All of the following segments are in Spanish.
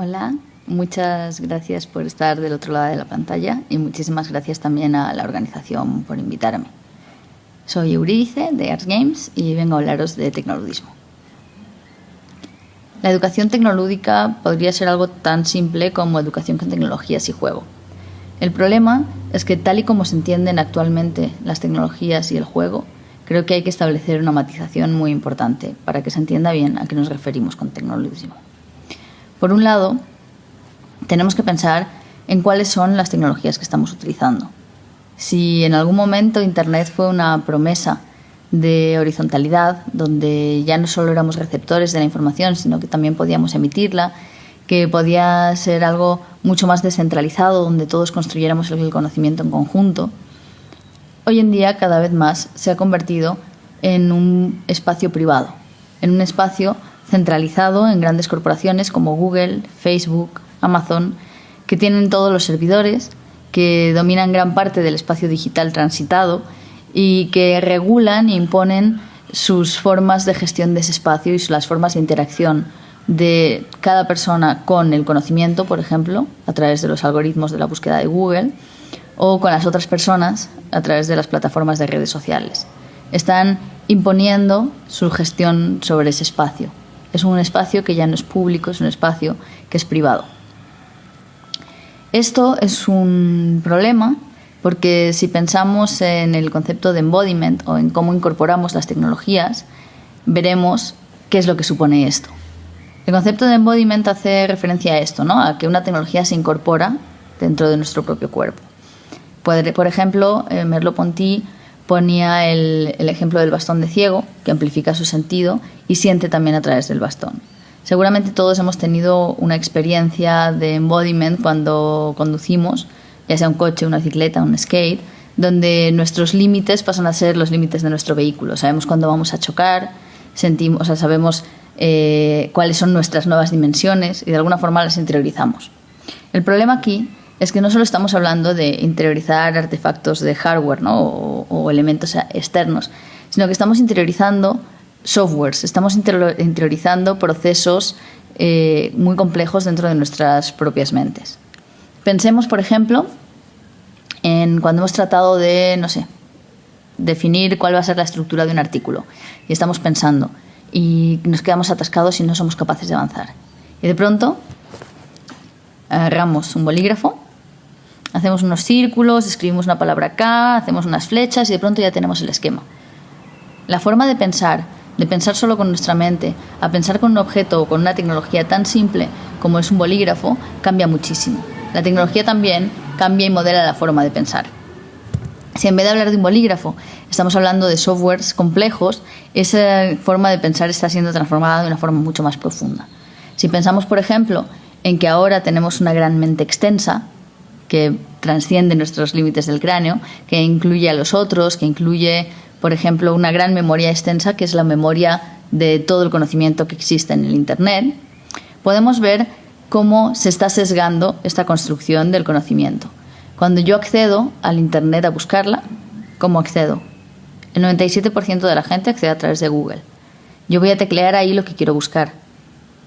Hola, muchas gracias por estar del otro lado de la pantalla y muchísimas gracias también a la organización por invitarme. Soy Eurídice de Arts Games y vengo a hablaros de tecnoludismo. La educación tecnolúdica podría ser algo tan simple como educación con tecnologías y juego. El problema es que tal y como se entienden actualmente las tecnologías y el juego, creo que hay que establecer una matización muy importante para que se entienda bien a qué nos referimos con tecnoludismo. Por un lado, tenemos que pensar en cuáles son las tecnologías que estamos utilizando. Si en algún momento Internet fue una promesa de horizontalidad, donde ya no solo éramos receptores de la información, sino que también podíamos emitirla, que podía ser algo mucho más descentralizado, donde todos construyéramos el conocimiento en conjunto, hoy en día cada vez más se ha convertido en un espacio privado, en un espacio centralizado en grandes corporaciones como Google, Facebook, Amazon, que tienen todos los servidores, que dominan gran parte del espacio digital transitado y que regulan e imponen sus formas de gestión de ese espacio y las formas de interacción de cada persona con el conocimiento, por ejemplo, a través de los algoritmos de la búsqueda de Google, o con las otras personas a través de las plataformas de redes sociales. Están imponiendo su gestión sobre ese espacio. Es un espacio que ya no es público, es un espacio que es privado. Esto es un problema porque si pensamos en el concepto de embodiment o en cómo incorporamos las tecnologías, veremos qué es lo que supone esto. El concepto de embodiment hace referencia a esto, ¿no? A que una tecnología se incorpora dentro de nuestro propio cuerpo. Por ejemplo, Merleau-Ponty ponía el ejemplo del bastón de ciego, que amplifica su sentido y siente también a través del bastón. Seguramente todos hemos tenido una experiencia de embodiment cuando conducimos, ya sea un coche, una bicicleta, un skate, donde nuestros límites pasan a ser los límites de nuestro vehículo. Sabemos cuándo vamos a chocar, sabemos cuáles son nuestras nuevas dimensiones y de alguna forma las interiorizamos. El problema aquí es que no solo estamos hablando de interiorizar artefactos de hardware, ¿no? o elementos externos, sino que estamos interiorizando softwares, estamos interiorizando procesos muy complejos dentro de nuestras propias mentes. Pensemos, por ejemplo, en cuando hemos tratado de, definir cuál va a ser la estructura de un artículo y estamos pensando y nos quedamos atascados y no somos capaces de avanzar. Y de pronto agarramos un bolígrafo, hacemos unos círculos, escribimos una palabra acá, hacemos unas flechas y de pronto ya tenemos el esquema. La forma de pensar solo con nuestra mente, a pensar con un objeto o con una tecnología tan simple como es un bolígrafo, cambia muchísimo. La tecnología también cambia y modela la forma de pensar. Si en vez de hablar de un bolígrafo estamos hablando de softwares complejos, esa forma de pensar está siendo transformada de una forma mucho más profunda. Si pensamos, por ejemplo, en que ahora tenemos una gran mente extensa, que transciende nuestros límites del cráneo, que incluye a los otros, que incluye, por ejemplo, una gran memoria extensa, que es la memoria de todo el conocimiento que existe en el Internet, podemos ver cómo se está sesgando esta construcción del conocimiento. Cuando yo accedo al Internet a buscarla, ¿cómo accedo? El 97% de la gente accede a través de Google. Yo voy a teclear ahí lo que quiero buscar.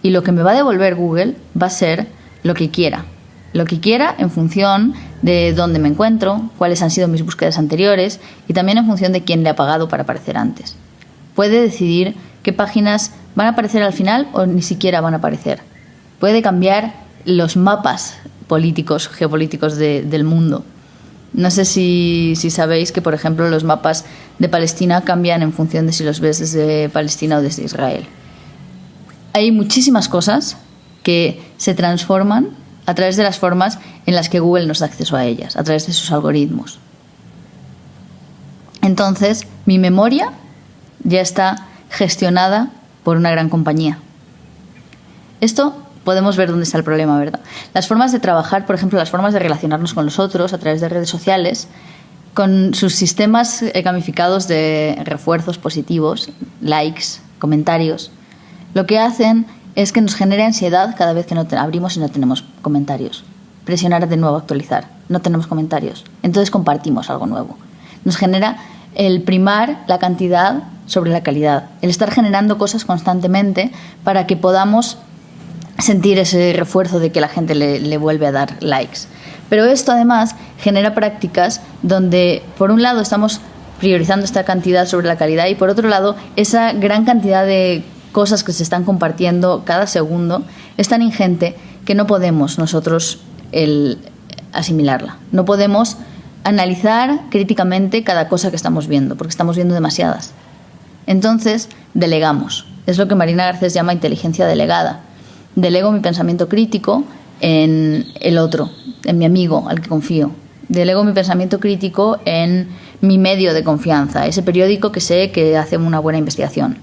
Y lo que me va a devolver Google va a ser lo que quiera. Lo que quiera en función de dónde me encuentro, cuáles han sido mis búsquedas anteriores y también en función de quién le ha pagado para aparecer antes. Puede decidir qué páginas van a aparecer al final o ni siquiera van a aparecer. Puede cambiar los mapas políticos, geopolíticos del mundo. No sé si sabéis que, por ejemplo, los mapas de Palestina cambian en función de si los ves desde Palestina o desde Israel. Hay muchísimas cosas que se transforman a través de las formas en las que Google nos da acceso a ellas, a través de sus algoritmos. Entonces, mi memoria ya está gestionada por una gran compañía. Esto podemos ver dónde está el problema, ¿verdad? Las formas de trabajar, por ejemplo, las formas de relacionarnos con los otros a través de redes sociales, con sus sistemas gamificados de refuerzos positivos, likes, comentarios, lo que hacen es que nos genere ansiedad cada vez que abrimos y no tenemos comentarios. Presionar de nuevo, actualizar. No tenemos comentarios. Entonces compartimos algo nuevo. Nos genera el primar la cantidad sobre la calidad. El estar generando cosas constantemente para que podamos sentir ese refuerzo de que la gente le vuelve a dar likes. Pero esto además genera prácticas donde por un lado estamos priorizando esta cantidad sobre la calidad y por otro lado esa gran cantidad de cosas que se están compartiendo cada segundo es tan ingente que no podemos nosotros asimilarla. No podemos analizar críticamente cada cosa que estamos viendo porque estamos viendo demasiadas. Entonces delegamos. Es lo que Marina Garcés llama inteligencia delegada. Delego mi pensamiento crítico en el otro, en mi amigo al que confío. Delego mi pensamiento crítico en mi medio de confianza, ese periódico que sé que hace una buena investigación.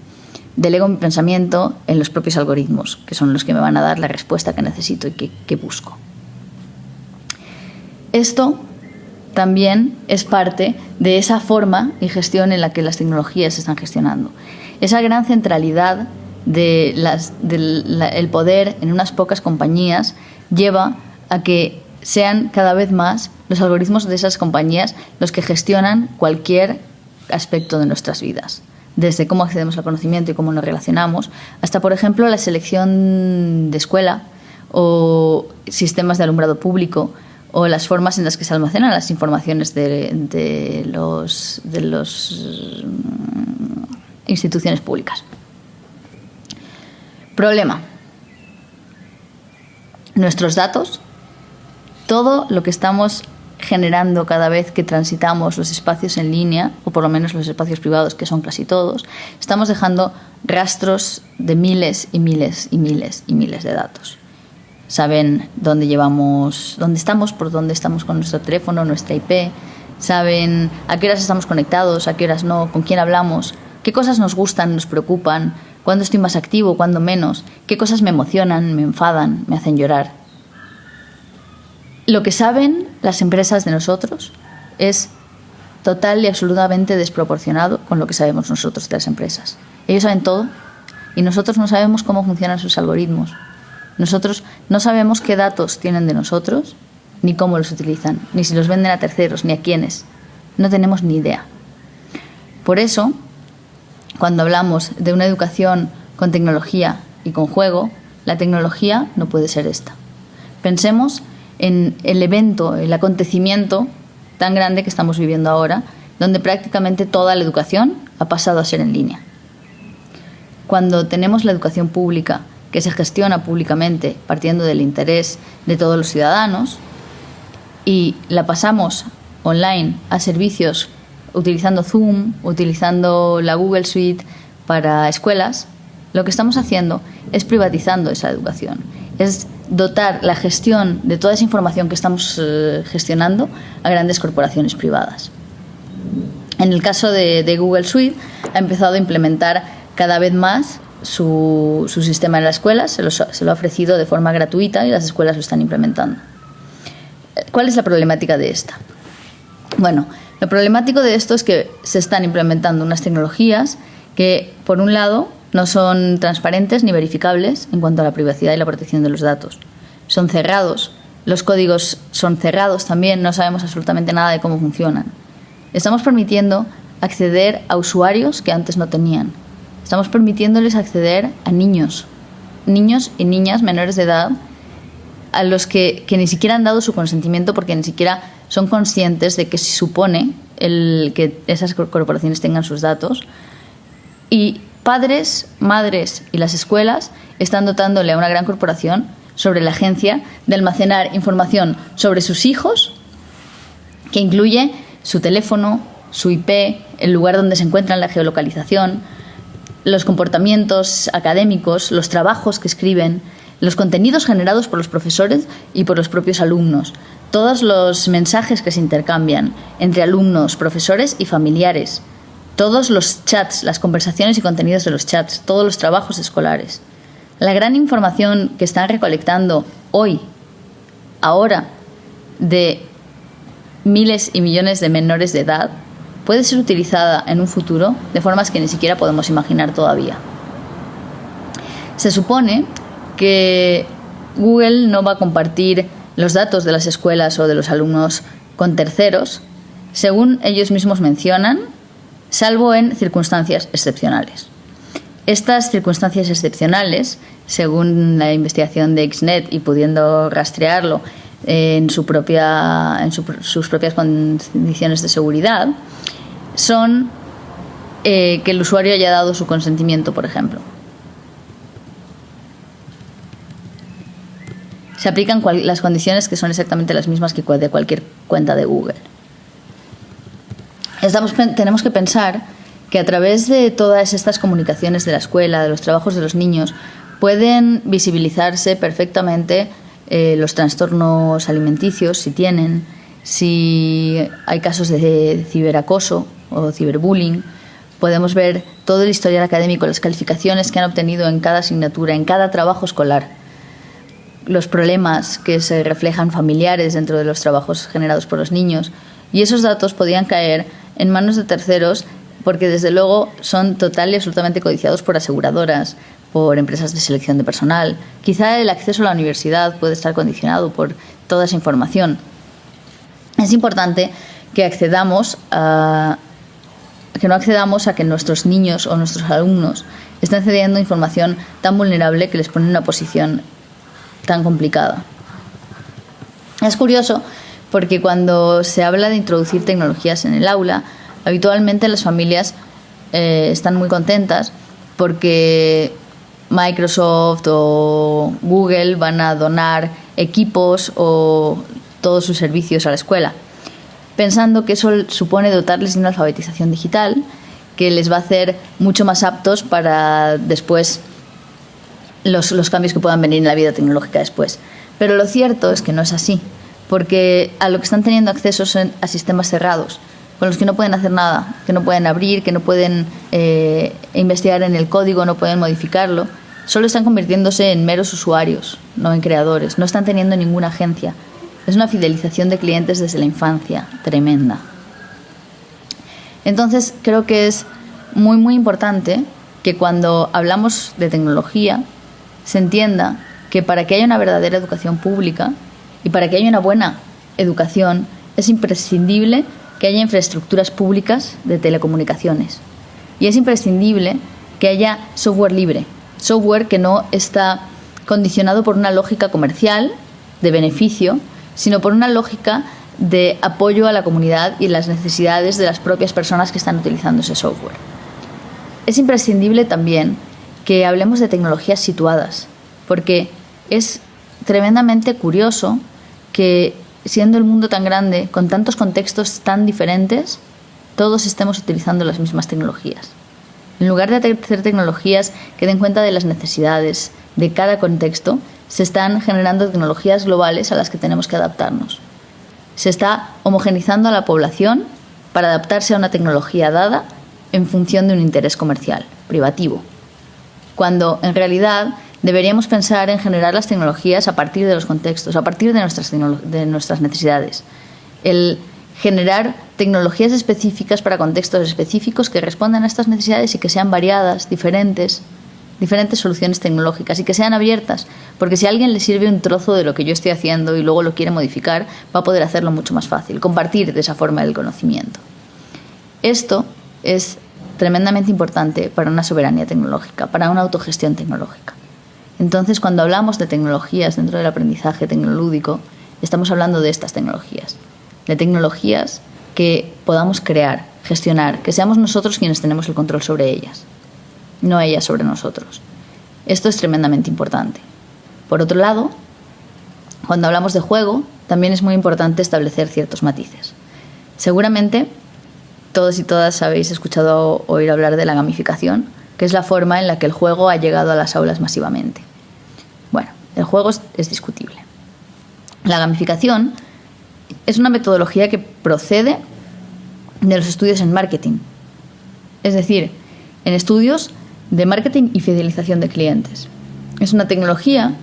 Delego mi pensamiento en los propios algoritmos, que son los que me van a dar la respuesta que necesito y que busco. Esto también es parte de esa forma y gestión en la que las tecnologías se están gestionando. Esa gran centralidad del poder en unas pocas compañías lleva a que sean cada vez más los algoritmos de esas compañías los que gestionan cualquier aspecto de nuestras vidas. Desde cómo accedemos al conocimiento y cómo nos relacionamos, hasta, por ejemplo, la selección de escuela o sistemas de alumbrado público o las formas en las que se almacenan las informaciones de los instituciones públicas. Problema. Nuestros datos, todo lo que estamos generando cada vez que transitamos los espacios en línea, o por lo menos los espacios privados, que son casi todos, estamos dejando rastros de miles y miles y miles y miles de datos. Saben dónde estamos, por dónde estamos con nuestro teléfono, nuestra IP, saben a qué horas estamos conectados, a qué horas no, con quién hablamos, qué cosas nos gustan, nos preocupan, cuándo estoy más activo, cuándo menos, qué cosas me emocionan, me enfadan, me hacen llorar. Lo que saben las empresas de nosotros es total y absolutamente desproporcionado con lo que sabemos nosotros de las empresas. Ellos saben todo y nosotros no sabemos cómo funcionan sus algoritmos. Nosotros no sabemos qué datos tienen de nosotros, ni cómo los utilizan, ni si los venden a terceros, ni a quiénes. No tenemos ni idea. Por eso, cuando hablamos de una educación con tecnología y con juego, la tecnología no puede ser esta. Pensemos en el evento, el acontecimiento tan grande que estamos viviendo ahora, donde prácticamente toda la educación ha pasado a ser en línea. Cuando tenemos la educación pública que se gestiona públicamente partiendo del interés de todos los ciudadanos y la pasamos online a servicios utilizando Zoom, utilizando la Google Suite para escuelas, lo que estamos haciendo es privatizando esa educación. Es dotar la gestión de toda esa información que estamos gestionando a grandes corporaciones privadas. En el caso de Google Suite, ha empezado a implementar cada vez más su sistema en las escuelas, se lo ha ofrecido de forma gratuita y las escuelas lo están implementando. ¿Cuál es la problemática de esta? Bueno, lo problemático de esto es que se están implementando unas tecnologías que, por un lado, no son transparentes ni verificables en cuanto a la privacidad y la protección de los datos. Son cerrados, los códigos son cerrados también, no sabemos absolutamente nada de cómo funcionan. Estamos permitiendo acceder a usuarios que antes no tenían. Estamos permitiéndoles acceder a niños y niñas menores de edad a los que ni siquiera han dado su consentimiento porque ni siquiera son conscientes de que se supone que esas corporaciones tengan sus datos. Y padres, madres y las escuelas están dotándole a una gran corporación sobre la agencia de almacenar información sobre sus hijos, que incluye su teléfono, su IP, el lugar donde se encuentran, la geolocalización, los comportamientos académicos, los trabajos que escriben, los contenidos generados por los profesores y por los propios alumnos, todos los mensajes que se intercambian entre alumnos, profesores y familiares, todos los chats, las conversaciones y contenidos de los chats, todos los trabajos escolares. La gran información que están recolectando hoy, ahora, de miles y millones de menores de edad, puede ser utilizada en un futuro de formas que ni siquiera podemos imaginar todavía. Se supone que Google no va a compartir los datos de las escuelas o de los alumnos con terceros, según ellos mismos mencionan, salvo en circunstancias excepcionales. Estas circunstancias excepcionales según la investigación de XNet y pudiendo rastrearlo en sus propias condiciones de seguridad, son que el usuario haya dado su consentimiento, por ejemplo. Se aplican las condiciones que son exactamente las mismas que de cualquier cuenta de Google. Tenemos que pensar que a través de todas estas comunicaciones de la escuela, de los trabajos de los niños, pueden visibilizarse perfectamente los trastornos alimenticios, si hay casos de ciberacoso o ciberbullying. Podemos ver todo el historial académico, las calificaciones que han obtenido en cada asignatura, en cada trabajo escolar, los problemas que se reflejan familiares dentro de los trabajos generados por los niños. Y esos datos podían caer en manos de terceros porque, desde luego, son total y absolutamente codiciados por aseguradoras, por empresas de selección de personal. Quizá el acceso a la universidad puede estar condicionado por toda esa información. Es importante que no accedamos a que nuestros niños o nuestros alumnos estén cediendo información tan vulnerable que les pone en una posición tan complicada. Es curioso porque cuando se habla de introducir tecnologías en el aula, habitualmente las familias están muy contentas porque Microsoft o Google van a donar equipos o todos sus servicios a la escuela, pensando que eso supone dotarles de una alfabetización digital que les va a hacer mucho más aptos para después los cambios que puedan venir en la vida tecnológica después. Pero lo cierto es que no es así, porque a lo que están teniendo acceso son a sistemas cerrados, con los que no pueden hacer nada, que no pueden abrir, que no pueden investigar en el código, no pueden modificarlo. Solo están convirtiéndose en meros usuarios, no en creadores. No están teniendo ninguna agencia. Es una fidelización de clientes desde la infancia, tremenda. Entonces, creo que es muy, muy importante que cuando hablamos de tecnología se entienda que para que haya una verdadera educación pública y para que haya una buena educación es imprescindible que haya infraestructuras públicas de telecomunicaciones. Y es imprescindible que haya software libre, software que no está condicionado por una lógica comercial de beneficio, sino por una lógica de apoyo a la comunidad y las necesidades de las propias personas que están utilizando ese software. Es imprescindible también que hablemos de tecnologías situadas, porque es tremendamente curioso que, siendo el mundo tan grande, con tantos contextos tan diferentes, todos estemos utilizando las mismas tecnologías. En lugar de hacer tecnologías que den cuenta de las necesidades de cada contexto, se están generando tecnologías globales a las que tenemos que adaptarnos. Se está homogeneizando a la población para adaptarse a una tecnología dada en función de un interés comercial, privativo, cuando en realidad deberíamos pensar en generar las tecnologías a partir de los contextos, a partir de nuestras necesidades. El generar tecnologías específicas para contextos específicos que respondan a estas necesidades y que sean variadas, diferentes soluciones tecnológicas y que sean abiertas, porque si a alguien le sirve un trozo de lo que yo estoy haciendo y luego lo quiere modificar, va a poder hacerlo mucho más fácil, compartir de esa forma el conocimiento. Esto es tremendamente importante para una soberanía tecnológica, para una autogestión tecnológica. Entonces, cuando hablamos de tecnologías dentro del aprendizaje tecnolúdico, estamos hablando de estas tecnologías, de tecnologías que podamos crear, gestionar, que seamos nosotros quienes tenemos el control sobre ellas, no ellas sobre nosotros. Esto es tremendamente importante. Por otro lado, cuando hablamos de juego, también es muy importante establecer ciertos matices. Seguramente todos y todas habéis escuchado oír hablar de la gamificación, que es la forma en la que el juego ha llegado a las aulas masivamente. Bueno, el juego es discutible. La gamificación es una metodología que procede de los estudios en marketing, es decir, en estudios de marketing y fidelización de clientes. Es una metodología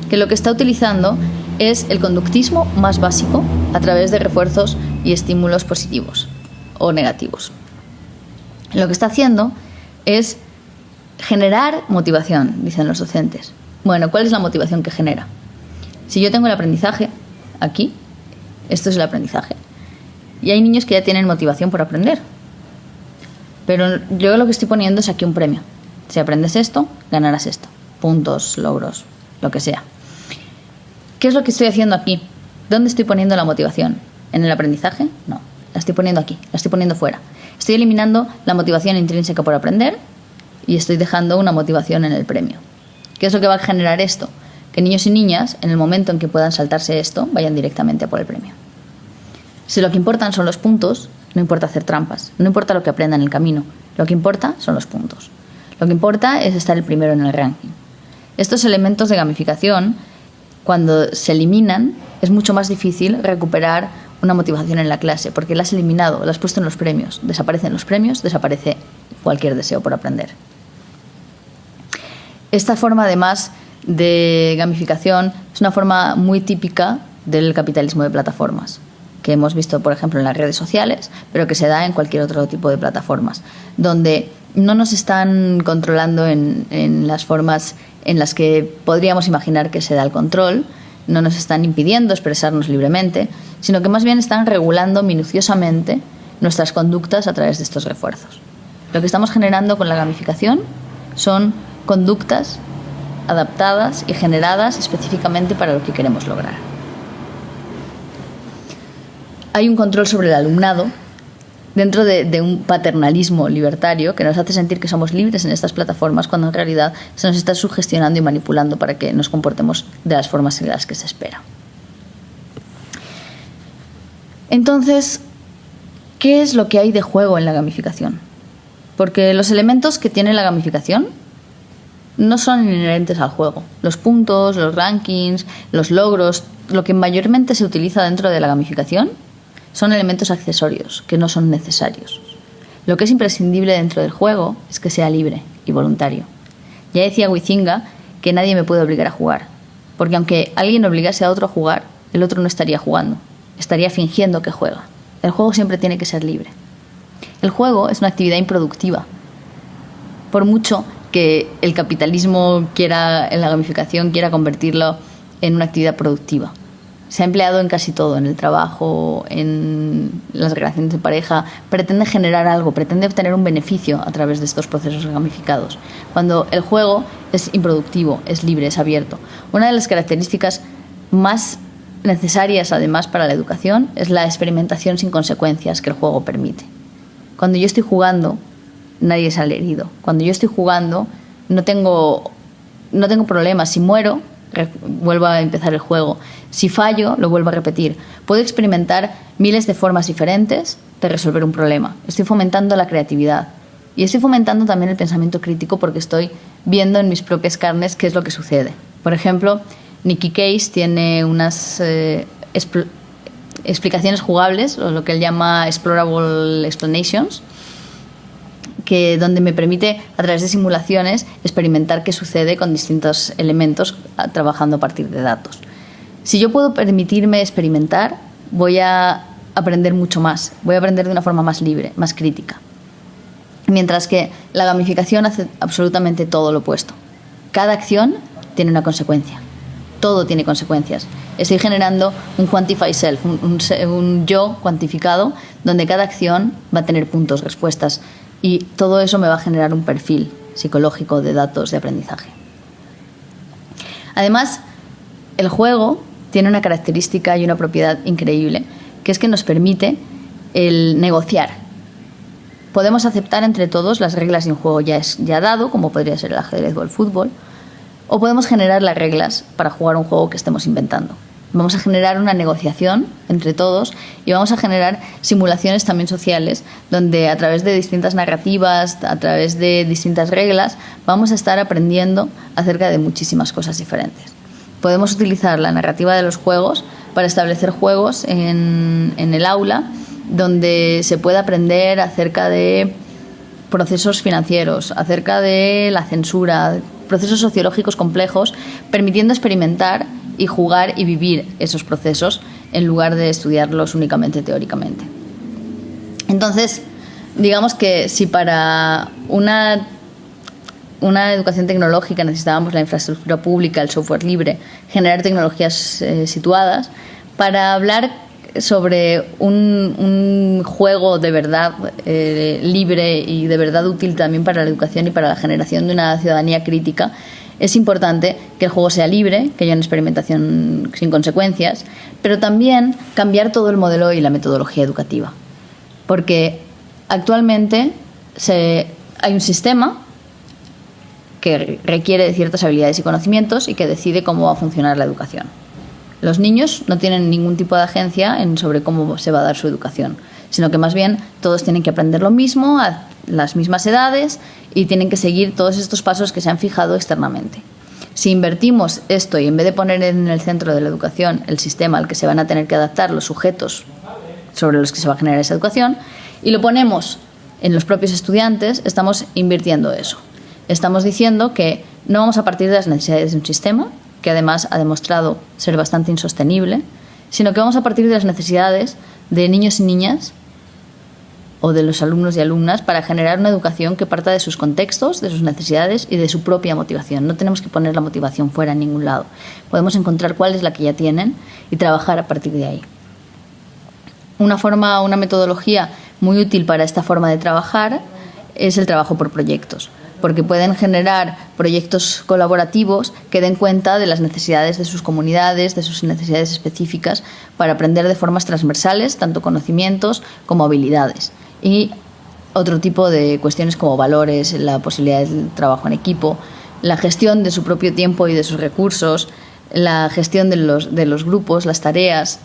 que lo que está utilizando es el conductismo más básico a través de refuerzos y estímulos positivos o negativos. Lo que está haciendo es generar motivación, dicen los docentes. Bueno, ¿cuál es la motivación que genera? Si yo tengo el aprendizaje aquí, esto es el aprendizaje, y hay niños que ya tienen motivación por aprender, pero yo lo que estoy poniendo es aquí un premio. Si aprendes esto, ganarás esto. Puntos, logros, lo que sea. ¿Qué es lo que estoy haciendo aquí? ¿Dónde estoy poniendo la motivación? ¿En el aprendizaje? No. La estoy poniendo aquí, la estoy poniendo fuera. Estoy eliminando la motivación intrínseca por aprender y estoy dejando una motivación en el premio. ¿Qué es lo que va a generar esto? Que niños y niñas, en el momento en que puedan saltarse esto, vayan directamente a por el premio. Si lo que importan son los puntos, no importa hacer trampas, no importa lo que aprendan en el camino. Lo que importa son los puntos. Lo que importa es estar el primero en el ranking. Estos elementos de gamificación, cuando se eliminan, es mucho más difícil recuperar una motivación en la clase, porque la has eliminado, la has puesto en los premios. Desaparecen los premios, desaparece cualquier deseo por aprender. Esta forma, además de gamificación, es una forma muy típica del capitalismo de plataformas, que hemos visto, por ejemplo, en las redes sociales, pero que se da en cualquier otro tipo de plataformas, donde no nos están controlando en las formas en las que podríamos imaginar que se da el control, no nos están impidiendo expresarnos libremente, sino que más bien están regulando minuciosamente nuestras conductas a través de estos refuerzos. Lo que estamos generando con la gamificación son conductas adaptadas y generadas específicamente para lo que queremos lograr. Hay un control sobre el alumnado dentro de un paternalismo libertario que nos hace sentir que somos libres en estas plataformas cuando en realidad se nos está sugestionando y manipulando para que nos comportemos de las formas en las que se espera. Entonces, ¿qué es lo que hay de juego en la gamificación? Porque los elementos que tiene la gamificación no son inherentes al juego. Los puntos, los rankings, los logros, lo que mayormente se utiliza dentro de la gamificación son elementos accesorios que no son necesarios. Lo que es imprescindible dentro del juego es que sea libre y voluntario. Ya decía Huizinga que nadie me puede obligar a jugar, porque aunque alguien obligase a otro a jugar, el otro no estaría jugando, estaría fingiendo que juega. El juego siempre tiene que ser libre. El juego es una actividad improductiva. Por mucho que el capitalismo quiera, en la gamificación, quiera convertirlo en una actividad productiva. Se ha empleado en casi todo, en el trabajo, en las relaciones de pareja. Pretende generar algo, pretende obtener un beneficio a través de estos procesos gamificados. Cuando el juego es improductivo, es libre, es abierto. Una de las características más necesarias, además, para la educación es la experimentación sin consecuencias que el juego permite. Cuando yo estoy jugando, nadie sale herido. Cuando yo estoy jugando, no tengo problemas. Si muero, vuelvo a empezar el juego. Si fallo, lo vuelvo a repetir. Puedo experimentar miles de formas diferentes de resolver un problema. Estoy fomentando la creatividad. Y estoy fomentando también el pensamiento crítico porque estoy viendo en mis propias carnes qué es lo que sucede. Por ejemplo, Nicky Case tiene unas explicaciones jugables, o lo que él llama explorable explanations, donde me permite, a través de simulaciones, experimentar qué sucede con distintos elementos trabajando a partir de datos. Si yo puedo permitirme experimentar, voy a aprender mucho más, voy a aprender de una forma más libre, más crítica. Mientras que la gamificación hace absolutamente todo lo opuesto. Cada acción tiene una consecuencia. Todo tiene consecuencias. Estoy generando un quantify self, un yo cuantificado, donde cada acción va a tener puntos, respuestas, y todo eso me va a generar un perfil psicológico de datos de aprendizaje. Además, el juego tiene una característica y una propiedad increíble, que es que nos permite el negociar. Podemos aceptar entre todos las reglas de un juego ya dado, como podría ser el ajedrez o el fútbol, o podemos generar las reglas para jugar un juego que estemos inventando. Vamos a generar una negociación entre todos y vamos a generar simulaciones también sociales donde a través de distintas narrativas, a través de distintas reglas, vamos a estar aprendiendo acerca de muchísimas cosas diferentes. Podemos utilizar la narrativa de los juegos para establecer juegos en el aula donde se pueda aprender acerca de procesos financieros, acerca de la censura, procesos sociológicos complejos, permitiendo experimentar y jugar y vivir esos procesos en lugar de estudiarlos únicamente teóricamente. Entonces, digamos que si para una educación tecnológica necesitábamos la infraestructura pública, el software libre, generar tecnologías situadas, para hablar sobre un juego de verdad libre y de verdad útil también para la educación y para la generación de una ciudadanía crítica, es importante que el juego sea libre, que haya una experimentación sin consecuencias, pero también cambiar todo el modelo y la metodología educativa. Porque actualmente hay un sistema que requiere de ciertas habilidades y conocimientos y que decide cómo va a funcionar la educación. Los niños no tienen ningún tipo de agencia sobre cómo se va a dar su educación, sino que más bien todos tienen que aprender lo mismo a las mismas edades y tienen que seguir todos estos pasos que se han fijado externamente. Si invertimos esto y en vez de poner en el centro de la educación el sistema al que se van a tener que adaptar los sujetos sobre los que se va a generar esa educación y lo ponemos en los propios estudiantes, estamos invirtiendo eso. Estamos diciendo que no vamos a partir de las necesidades de un sistema, que además ha demostrado ser bastante insostenible, sino que vamos a partir de las necesidades de niños y niñas o de los alumnos y alumnas para generar una educación que parta de sus contextos, de sus necesidades y de su propia motivación. No tenemos que poner la motivación fuera en ningún lado. Podemos encontrar cuál es la que ya tienen y trabajar a partir de ahí. Una metodología muy útil para esta forma de trabajar es el trabajo por proyectos, porque pueden generar proyectos colaborativos que den cuenta de las necesidades de sus comunidades, de sus necesidades específicas, para aprender de formas transversales, tanto conocimientos como habilidades. Y otro tipo de cuestiones como valores, la posibilidad del trabajo en equipo, la gestión de su propio tiempo y de sus recursos, la gestión de los grupos, las tareas.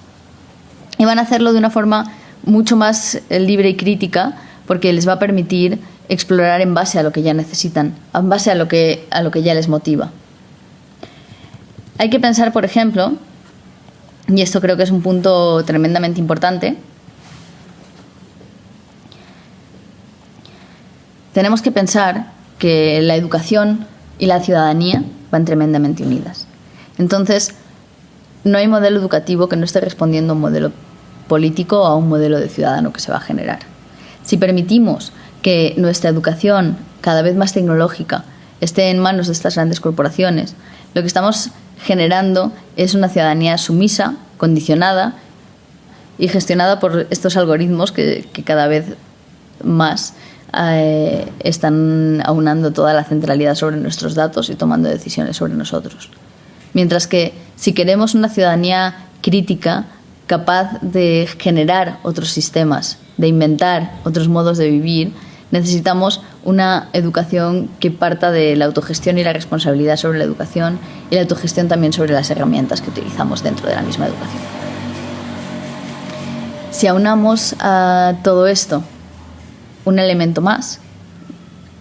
Y van a hacerlo de una forma mucho más libre y crítica, porque les va a permitir explorar en base a lo que ya necesitan, en base a lo que ya les motiva. Hay que pensar, por ejemplo, y esto creo que es un punto tremendamente importante, tenemos que pensar que la educación y la ciudadanía van tremendamente unidas. Entonces, no hay modelo educativo que no esté respondiendo a un modelo político o a un modelo de ciudadano que se va a generar. Si permitimos que nuestra educación, cada vez más tecnológica, esté en manos de estas grandes corporaciones, lo que estamos generando es una ciudadanía sumisa, condicionada y gestionada por estos algoritmos que cada vez más están aunando toda la centralidad sobre nuestros datos y tomando decisiones sobre nosotros. Mientras que si queremos una ciudadanía crítica, capaz de generar otros sistemas, de inventar otros modos de vivir, necesitamos una educación que parta de la autogestión y la responsabilidad sobre la educación y la autogestión también sobre las herramientas que utilizamos dentro de la misma educación. Si aunamos a todo esto un elemento más,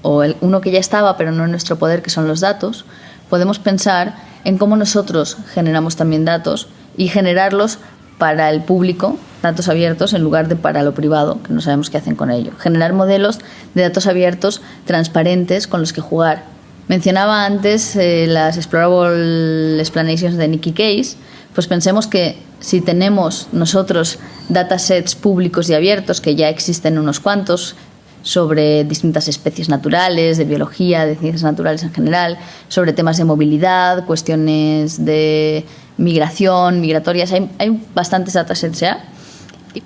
o uno que ya estaba pero no en nuestro poder, que son los datos, podemos pensar en cómo nosotros generamos también datos y generarlos para el público, datos abiertos, en lugar de para lo privado, que no sabemos qué hacen con ello. Generar modelos de datos abiertos, transparentes, con los que jugar. Mencionaba antes las Explorable Explanations de Nicky Case. Pues pensemos que si tenemos nosotros datasets públicos y abiertos, que ya existen unos cuantos, sobre distintas especies naturales, de biología, de ciencias naturales en general, sobre temas de movilidad, cuestiones de migración, migratorias, hay bastantes datasets ya,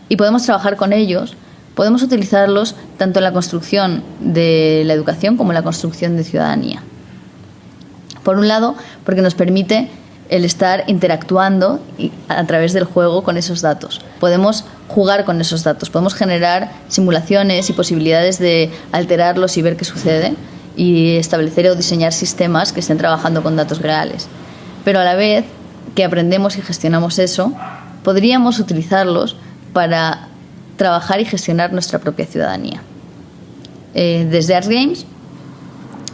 y podemos trabajar con ellos, podemos utilizarlos tanto en la construcción de la educación como en la construcción de ciudadanía. Por un lado, porque nos permite el estar interactuando a través del juego con esos datos. Podemos jugar con esos datos, podemos generar simulaciones y posibilidades de alterarlos y ver qué sucede y establecer o diseñar sistemas que estén trabajando con datos reales. Pero a la vez que aprendemos y gestionamos eso, podríamos utilizarlos para trabajar y gestionar nuestra propia ciudadanía. Desde Arts Games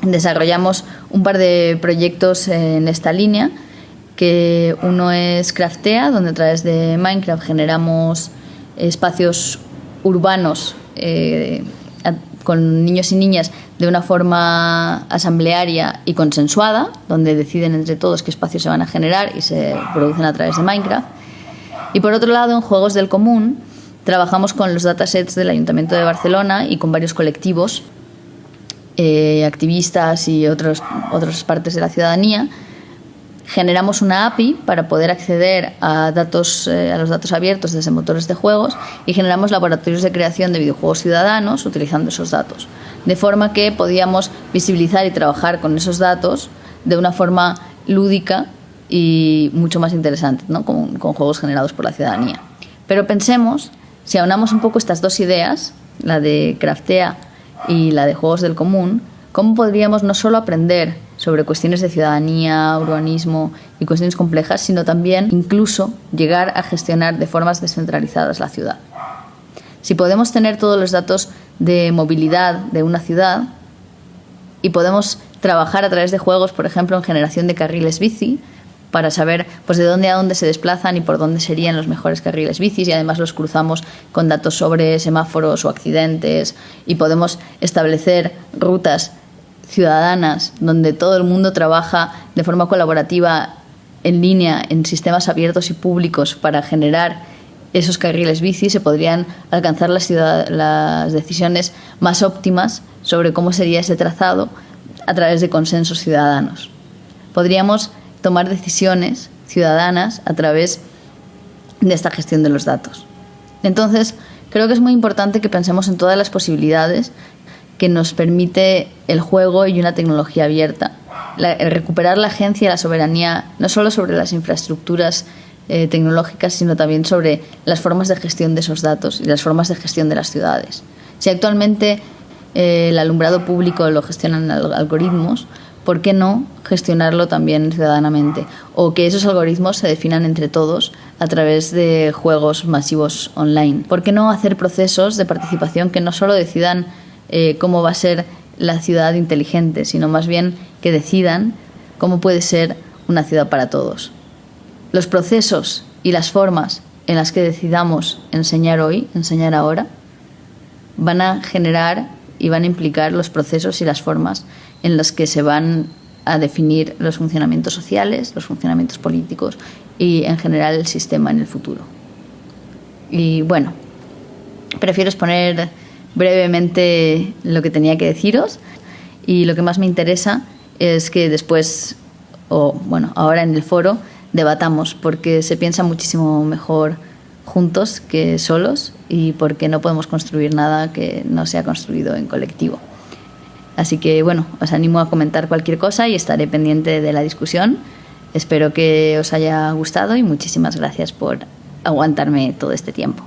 desarrollamos un par de proyectos en esta línea, que uno es Craftea, donde a través de Minecraft generamos espacios urbanos con niños y niñas de una forma asamblearia y consensuada, donde deciden entre todos qué espacios se van a generar y se producen a través de Minecraft. Y por otro lado, en Juegos del Común, trabajamos con los datasets del Ayuntamiento de Barcelona y con varios colectivos, activistas y otras partes de la ciudadanía, Generamos una API para poder acceder a los datos abiertos desde motores de juegos y generamos laboratorios de creación de videojuegos ciudadanos utilizando esos datos. De forma que podíamos visibilizar y trabajar con esos datos de una forma lúdica y mucho más interesante, ¿no? con juegos generados por la ciudadanía. Pero pensemos, si aunamos un poco estas dos ideas, la de Craftea y la de Juegos del Común, ¿cómo podríamos no solo aprender sobre cuestiones de ciudadanía, urbanismo y cuestiones complejas, sino también incluso llegar a gestionar de formas descentralizadas la ciudad? Si podemos tener todos los datos de movilidad de una ciudad y podemos trabajar a través de juegos, por ejemplo, en generación de carriles bici, para saber pues, de dónde a dónde se desplazan y por dónde serían los mejores carriles bicis, y además los cruzamos con datos sobre semáforos o accidentes, y podemos establecer rutas ciudadanas donde todo el mundo trabaja de forma colaborativa en línea en sistemas abiertos y públicos para generar esos carriles bici, se podrían alcanzar las decisiones más óptimas sobre cómo sería ese trazado a través de consensos ciudadanos. Podríamos tomar decisiones ciudadanas a través de esta gestión de los datos. Entonces, creo que es muy importante que pensemos en todas las posibilidades que nos permite el juego y una tecnología abierta. El recuperar la agencia y la soberanía no solo sobre las infraestructuras tecnológicas, sino también sobre las formas de gestión de esos datos y las formas de gestión de las ciudades. Si actualmente el alumbrado público lo gestionan algoritmos, ¿por qué no gestionarlo también ciudadanamente? O que esos algoritmos se definan entre todos a través de juegos masivos online. ¿Por qué no hacer procesos de participación que no solo decidan cómo va a ser la ciudad inteligente, sino más bien que decidan cómo puede ser una ciudad para todos? Los procesos y las formas en las que decidamos enseñar hoy, enseñar ahora, van a generar y van a implicar los procesos y las formas en las que se van a definir los funcionamientos sociales, los funcionamientos políticos y en general el sistema en el futuro. Y bueno, prefiero exponer brevemente lo que tenía que deciros, y lo que más me interesa es que después, ahora en el foro, debatamos, porque se piensa muchísimo mejor juntos que solos, y porque no podemos construir nada que no sea construido en colectivo. Así que os animo a comentar cualquier cosa y estaré pendiente de la discusión. Espero que os haya gustado y muchísimas gracias por aguantarme todo este tiempo.